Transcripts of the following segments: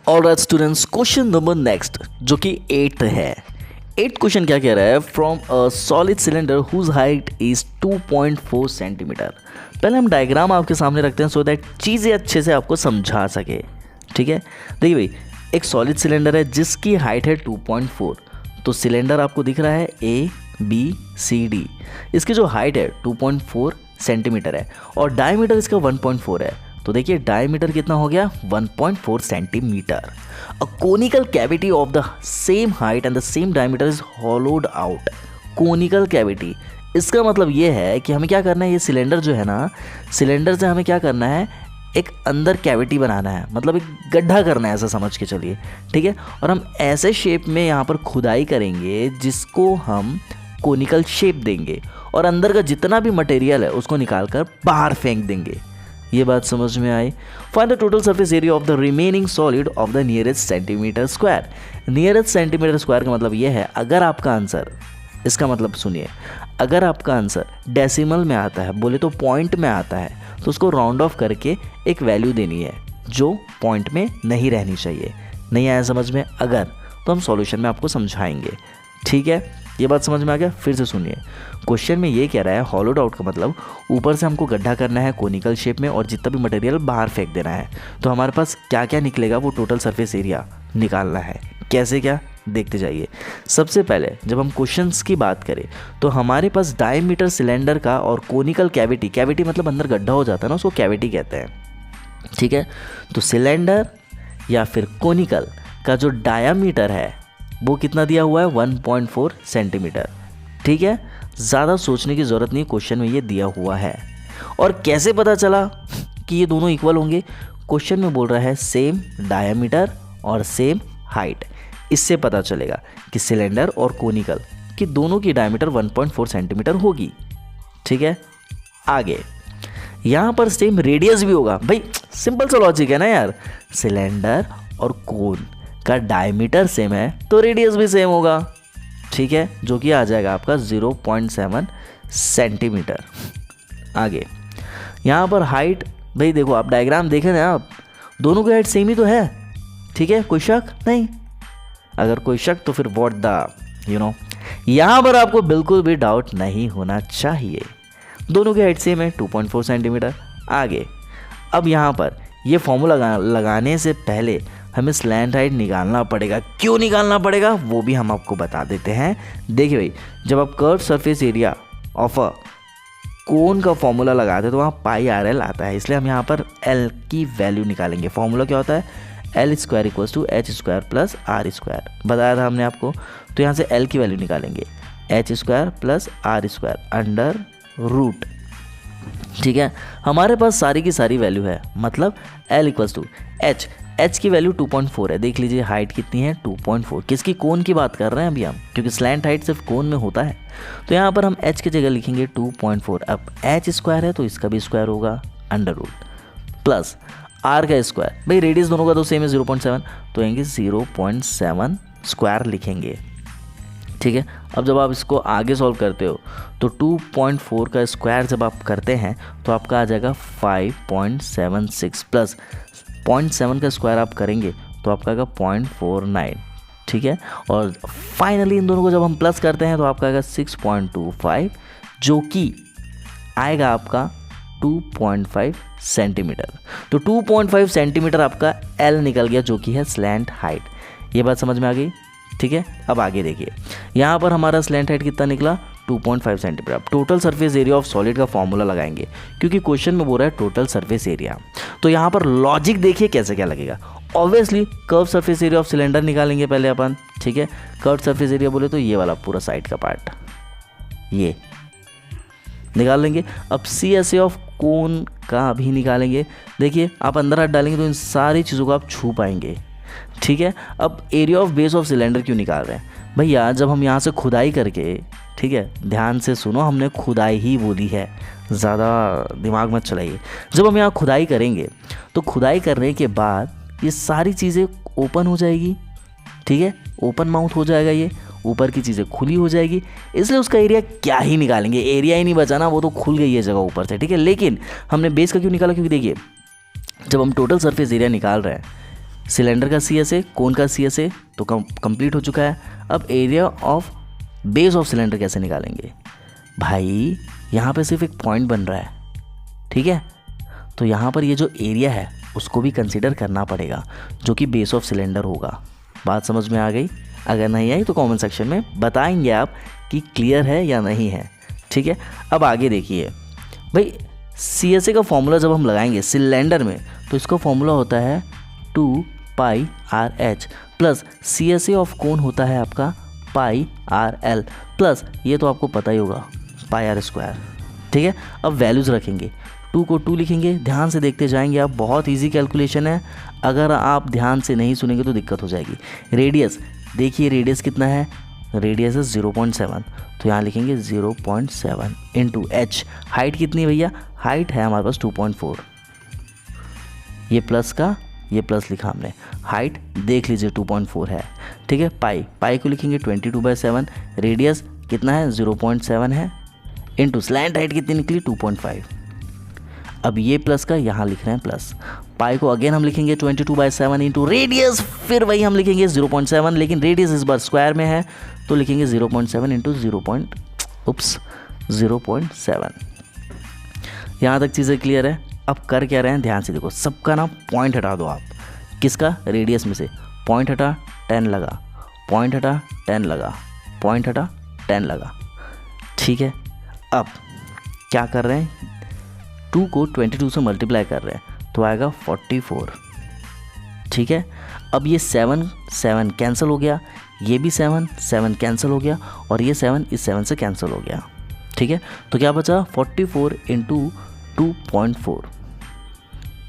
Alright students, question number next जो कि 8 है। 8 क्वेश्चन क्या कह रहा है, from a solid cylinder whose height is 2.4 centimetre. पहले हम डायग्राम आपके सामने रखते हैं सो दैट चीज़ें अच्छे से आपको समझा सके। ठीक है, देखिए भाई, एक सॉलिड सिलेंडर है जिसकी हाइट है 2.4। तो सिलेंडर आपको दिख रहा है ABCD, इसकी जो हाइट है 2.4 सेंटीमीटर है और डायमीटर इसका 1.4 है। तो देखिए डायमीटर कितना हो गया, 1.4 centimetre. A conical cavity of the same height and the same diameter is hollowed out. Conical cavity, इसका मतलब ये है कि हमें क्या करना है, ये सिलेंडर जो है ना, सिलेंडर से हमें क्या करना है, एक अंदर कैविटी बनाना है, मतलब एक गड्ढा करना है, ऐसा समझ के चलिए। ठीक है, और हम ऐसे शेप में यहाँ पर खुदाई करेंगे जिसको हम कोनिकल शेप देंगे और अंदर का जितना भी मटेरियल है उसको निकाल कर बाहर फेंक देंगे। ये बात समझ में आई। Find the total surface area of the remaining solid of the nearest centimetre square. Nearest centimetre square का मतलब ये है, अगर आपका आंसर, इसका मतलब सुनिए, अगर आपका आंसर डेसिमल में आता है, बोले तो पॉइंट में आता है, तो उसको राउंड ऑफ करके एक वैल्यू देनी है जो पॉइंट में नहीं रहनी चाहिए। नहीं आया समझ में अगर, तो हम सॉल्यूशन में आपको समझाएंगे। ठीक है, ये बात समझ में आ गया। फिर से सुनिए, क्वेश्चन में ये कह रहा है हॉलोड आउट का मतलब ऊपर से हमको गड्ढा करना है कोनिकल शेप में और जितना भी मटेरियल बाहर फेंक देना है। तो हमारे पास क्या क्या निकलेगा, वो टोटल सरफेस एरिया निकालना है। कैसे क्या, देखते जाइए। सबसे पहले जब हम क्वेश्चंस की बात करें तो हमारे पास डायमीटर सिलेंडर का और कोनिकल कैविटी, कैविटी मतलब अंदर गड्ढा हो जाता है ना, उसको कैविटी कहते हैं। ठीक है, तो सिलेंडर या फिर कोनिकल का जो डायामीटर है वो कितना दिया हुआ है, 1.4 सेंटीमीटर। ठीक है, ज़्यादा सोचने की ज़रूरत नहीं, क्वेश्चन में ये दिया हुआ है। और कैसे पता चला कि ये दोनों इक्वल होंगे, क्वेश्चन में बोल रहा है सेम डायामीटर और सेम हाइट। इससे पता चलेगा कि सिलेंडर और कोनिकल की दोनों की डायमीटर 1.4 सेंटीमीटर होगी। ठीक है, आगे यहाँ पर सेम रेडियस भी होगा। भाई सिंपल सा लॉजिक है ना यार, सिलेंडर और कोन का डायमीटर सेम है तो रेडियस भी सेम होगा। ठीक है, जो कि आ जाएगा आपका 0.7 सेंटीमीटर। आगे यहाँ पर हाइट, भाई देखो आप डायग्राम देखें ना, आप दोनों की हाइट सेम ही तो है। ठीक है, कोई शक नहीं, अगर कोई शक तो फिर व्हाट द यहाँ पर आपको बिल्कुल भी डाउट नहीं होना चाहिए, दोनों की हाइट सेम है 2.4 सेंटीमीटर। आगे अब यहाँ पर ये फॉर्मूला लगाने से पहले हमें स्लैंट हाइट निकालना पड़ेगा। क्यों निकालना पड़ेगा वो भी हम आपको बता देते हैं। देखिए भाई, जब आप curve surface area of a cone का फॉर्मूला लगाते हैं तो वहाँ पाई RL आता है, इसलिए हम यहाँ पर L की वैल्यू निकालेंगे। फॉर्मूला क्या होता है, L² = H² + R², बताया था हमने आपको। तो यहाँ से L की वैल्यू निकालेंगे, H² + R² अंडर रूट। ठीक है, हमारे पास सारी की सारी वैल्यू है, मतलब L = H। H की वैल्यू 2.4 है, देख लीजिए हाइट कितनी है 2.4। किसकी, कोन की बात कर रहे हैं अभी हम, क्योंकि स्लैंट हाइट सिर्फ कोन में होता है। तो यहाँ पर हम H की जगह लिखेंगे 2.4। अब H² है तो इसका भी स्क्वायर होगा अंडर रूट प्लस R का स्क्वायर। भाई रेडियस दोनों का तो सेम है 0.7, तो यहीं 0.7 स्क्वायर लिखेंगे। ठीक है, अब जब आप इसको आगे सॉल्व करते हो तो 2.4 का स्क्वायर जब आप करते हैं तो आपका आ जाएगा 5.76 प्लस 0.7 का स्क्वायर आप करेंगे तो आपका आएगा 0.49। ठीक है, और फाइनली इन दोनों को जब हम प्लस करते हैं तो आपका आएगा 6.25, जो कि आएगा आपका 2.5 सेंटीमीटर। तो 2.5 सेंटीमीटर आपका L निकल गया, जो कि है स्लैंट हाइट। ये बात समझ में आ गई। ठीक है, अब आगे देखिए, यहाँ पर हमारा स्लैंट हाइट कितना निकला, 2.5 सेंटीमीटर। अब total surface area of solid का फॉर्मूला लगाएंगे, क्योंकि क्वेश्चन में बोल रहा है टोटल सरफेस एरिया। तो यहाँ पर लॉजिक देखिए कैसे क्या लगेगा। Obviously curve surface area of cylinder निकालेंगे पहले अपन। ठीक है, कर्व सरफेस एरिया बोले तो ये वाला पूरा साइड का पार्ट ये निकाल लेंगे। अब CSA ऑफ कोन का भी निकालेंगे। देखिए आप अंदर हाथ डालेंगे तो इन सारी चीज़ों को आप छू पाएंगे। ठीक है, अब area of base of cylinder क्यों निकाल रहे हैं भैया, जब हम यहाँ से खुदाई करके, ठीक है ध्यान से सुनो, हमने खुदाई ही बोली है, ज़्यादा दिमाग मत चलाइए। जब हम यहाँ खुदाई करेंगे तो खुदाई करने के बाद ये सारी चीज़ें ओपन हो जाएगी। ठीक है, ओपन माउथ हो जाएगा, ये ऊपर की चीज़ें खुली हो जाएगी, इसलिए उसका एरिया क्या ही निकालेंगे, एरिया ही नहीं बचाना, वो तो खुल गई है जगह ऊपर से। ठीक है, लेकिन हमने बेस का क्यों निकाला, क्योंकि देखिए जब हम टोटल सरफेस एरिया निकाल रहे हैं सिलेंडर का सी एस ए, कोन का सी एस ए तो कंप्लीट हो चुका है। अब area of base of cylinder कैसे निकालेंगे भाई, यहाँ पे सिर्फ एक पॉइंट बन रहा है, ठीक है। तो यहाँ पर ये जो एरिया है उसको भी कंसिडर करना पड़ेगा, जो कि बेस ऑफ सिलेंडर होगा। बात समझ में आ गई? अगर नहीं आई तो कमेंट सेक्शन में बताएंगे आप कि क्लियर है या नहीं है, ठीक है। अब आगे देखिए भाई, सी एस ए का फॉर्मूला जब हम लगाएंगे सिलेंडर में तो इसका फॉर्मूला होता है 2πRH plus C S A of cone होता है आपका πRL प्लस ये तो आपको पता ही होगा πr², ठीक है। अब वैल्यूज़ रखेंगे, 2 को 2 लिखेंगे, ध्यान से देखते जाएंगे आप, बहुत इजी कैलकुलेशन है। अगर आप ध्यान से नहीं सुनेंगे तो दिक्कत हो जाएगी। रेडियस देखिए, रेडियस कितना है, रेडियस है 0.7, तो यहाँ लिखेंगे 0.7 इंटू एच। हाइट कितनी है भैया, हाइट है हमारे पास 2.4, ये प्लस का ये प्लस लिखा हमने, हाइट देख लीजिए 2.4 है, ठीक है। पाई को लिखेंगे 22/7, रेडियस कितना है 0.7 है, इंटू स्लैंट हाइट कितनी निकली 2.5। अब ये प्लस का यहाँ लिख रहे हैं प्लस, पाई को अगेन हम लिखेंगे 22/7 इंटू रेडियस, फिर वही हम लिखेंगे 0.7, लेकिन रेडियस इस बार स्क्वायर में है तो लिखेंगे 0.7 इंटू 0.7। यहाँ तक चीज़ें क्लियर है। अब कर क्या रहे हैं, ध्यान से देखो, सबका ना पॉइंट हटा दो आप। किसका, रेडियस में से पॉइंट हटा 10 लगा, पॉइंट हटा 10 लगा, पॉइंट हटा 10 लगा, ठीक है। अब क्या कर रहे हैं, 2 को 22 से मल्टीप्लाई कर रहे हैं तो आएगा 44, ठीक है। अब ये 7 कैंसिल हो गया, ये भी 7 कैंसिल हो गया और ये 7 इस 7 से कैंसिल हो गया, ठीक है। तो क्या बचा 44 इंटू 2.4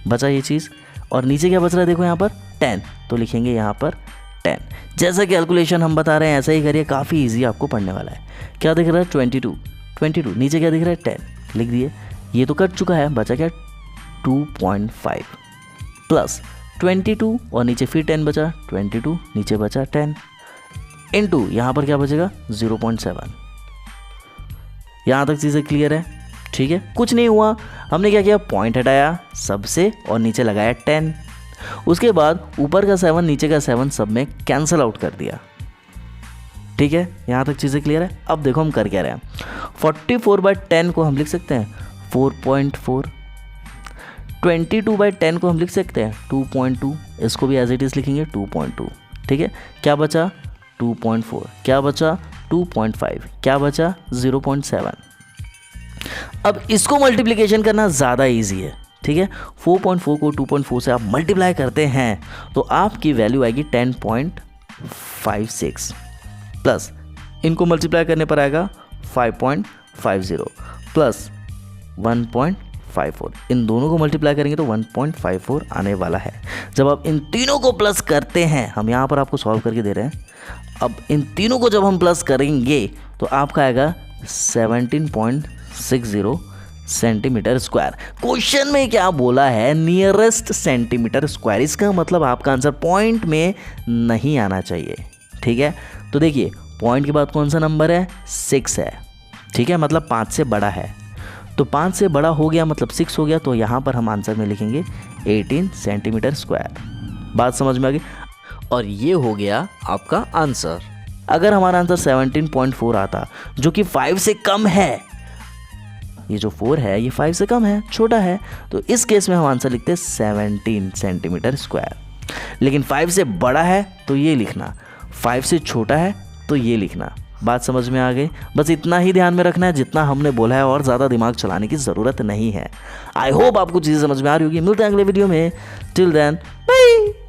बचा ये चीज़, और नीचे क्या बच रहा है देखो यहाँ पर 10, तो लिखेंगे यहाँ पर 10। जैसा कैलकुलेशन हम बता रहे हैं ऐसा ही करिए, काफ़ी इजी आपको पढ़ने वाला है। क्या दिख रहा है 22, नीचे क्या दिख रहा है 10, लिख दिए। ये तो कट चुका है, बचा क्या 2.5 प्लस 22 और नीचे फिर 10 बचा, 22 नीचे बचा 10 इंटू यहाँ पर क्या बचेगा 0.7। यहाँ तक चीज़ें क्लियर है, ठीक है। कुछ नहीं हुआ, हमने क्या किया, पॉइंट हटाया सबसे और नीचे लगाया 10, उसके बाद ऊपर का 7 नीचे का 7 सब में कैंसिल आउट कर दिया, ठीक है। यहाँ तक चीज़ें क्लियर है। अब देखो हम कर क्या रहे हैं, 44/10 को हम लिख सकते हैं 4.4, 22/10 को हम लिख सकते हैं 2.2, इसको भी एज इट इज़ लिखेंगे 2.2, ठीक है। क्या बचा 2.4, क्या बचा 2.5, क्या बचा 0.7। अब इसको मल्टीप्लिकेशन करना ज़्यादा इजी है, ठीक है। 4.4 को 2.4 से आप मल्टीप्लाई करते हैं तो आपकी वैल्यू आएगी 10.56 प्लस इनको मल्टीप्लाई करने पर आएगा 5.50 प्लस 1.54। इन दोनों को मल्टीप्लाई करेंगे तो 1.54 आने वाला है। जब आप इन तीनों को प्लस करते हैं, हम यहाँ पर आपको सॉल्व करके दे रहे हैं, अब इन तीनों को जब हम प्लस करेंगे तो आपका आएगा 17.60 सेंटीमीटर स्क्वायर। क्वेश्चन में क्या बोला है, नियरेस्ट सेंटीमीटर स्क्वायर, इसका मतलब आपका आंसर पॉइंट में नहीं आना चाहिए, ठीक है। तो देखिए पॉइंट के बाद कौन सा नंबर है, 6 है, ठीक है, मतलब 5 से बड़ा है, तो 5 से बड़ा हो गया मतलब 6 हो गया, तो यहाँ पर हम आंसर में लिखेंगे 18 सेंटीमीटर स्क्वायर। बात समझ में आ गई, और ये हो गया आपका आंसर। अगर हमारा आंसर 17.4 आता जो कि 5 से कम है, ये जो 4 है ये 5 से कम है, छोटा है, तो इस केस में हम आंसर लिखते हैं 17 सेंटीमीटर स्क्वायर। लेकिन 5 से बड़ा है तो ये लिखना, 5 से छोटा है तो ये लिखना। बात समझ में आ गई, बस इतना ही ध्यान में रखना है जितना हमने बोला है, और ज़्यादा दिमाग चलाने की ज़रूरत नहीं है। आई होप आपको चीज़ें समझ में आ रही होगी। मिलते हैं अगले वीडियो में, टिल देन बाय।